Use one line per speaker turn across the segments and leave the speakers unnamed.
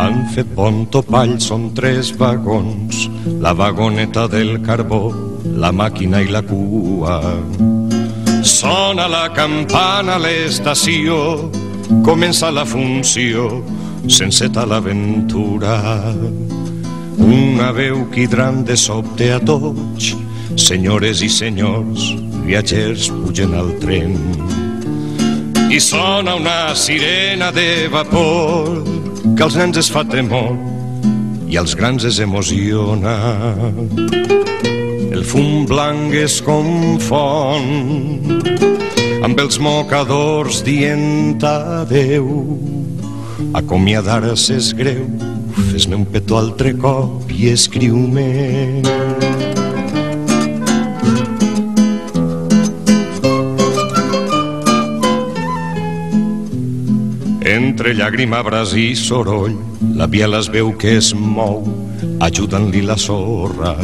Han fet bon topall, són 3 vagons, la vagoneta del carbó, la màquina i la cua. Sona la campana a l'estació, comença la funció, s'enceta l'aventura. Una veu quidrant de sobte a tots, senyores i senyors, viatgers pugen al tren. I sona una sirena de vapor, que als nens es fa temor i als grans es emociona. El fum blanc es confon amb els mocadors dient adeu. Acomiadar-se és greu, fes-me un petó altre cop i escriu-me. Entre llàgrima, bras i soroll, la biela es veu que es mou, ajudant-li la sorra.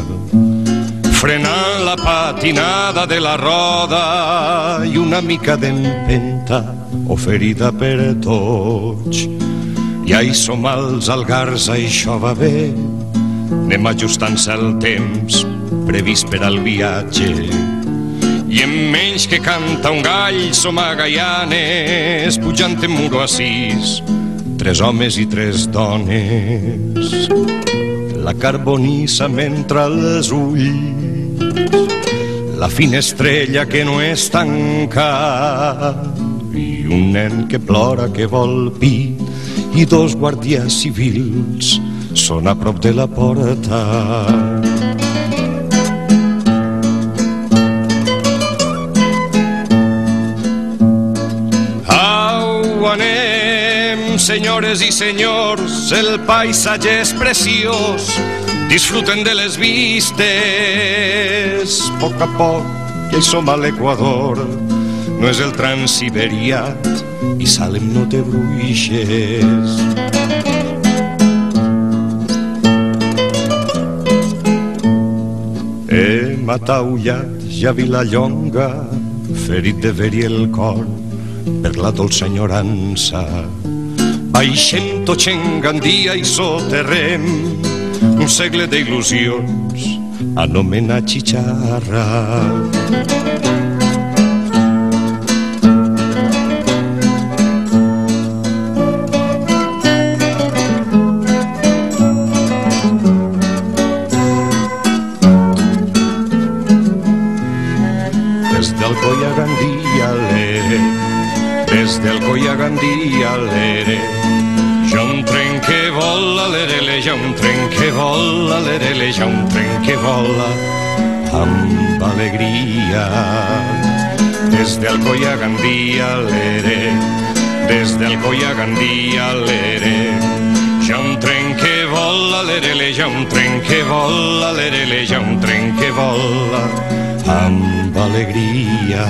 Frenant la patinada de la roda i una mica d'empenta oferida per tots. Ja hi som als Algars, això va bé, anem ajustant-se al temps previst per al viatge. I en menys que canta un gall som a Gaianes, pujant en muro a 6, 3 homes i 3 dones. La carbonissa m'entra als ulls, la finestrella que no es tanca, i un nen que plora que vol pit, i 2 guàrdies civils són a prop de la porta. Anem, senyores i senyors, el paisatge és preciós, disfruten de les vistes. A poc, ja hi som a l'Equador, no és el Transsiberià, i Salem no té bruixes. Hem ataullat ja Vilallonga, ferit de verí el cor per la dolça enyorança. Baixem tots en Gandia i soterrem un segle d'il·lusions anomenat xixarra. Des del Coi a Gandia, l'ere, des del Coi a Gandia, l'ere, ja un tren que vola, l'erele, ja un tren que vola, l'erele, ja un tren que vola, amb alegria. Des del Coi a Gandia, l'ere, des del Coi a Gandia, l'ere, ja un tren que vola, l'erele, ja un tren que vola, l'erele, ja un tren que vola, amb alegria.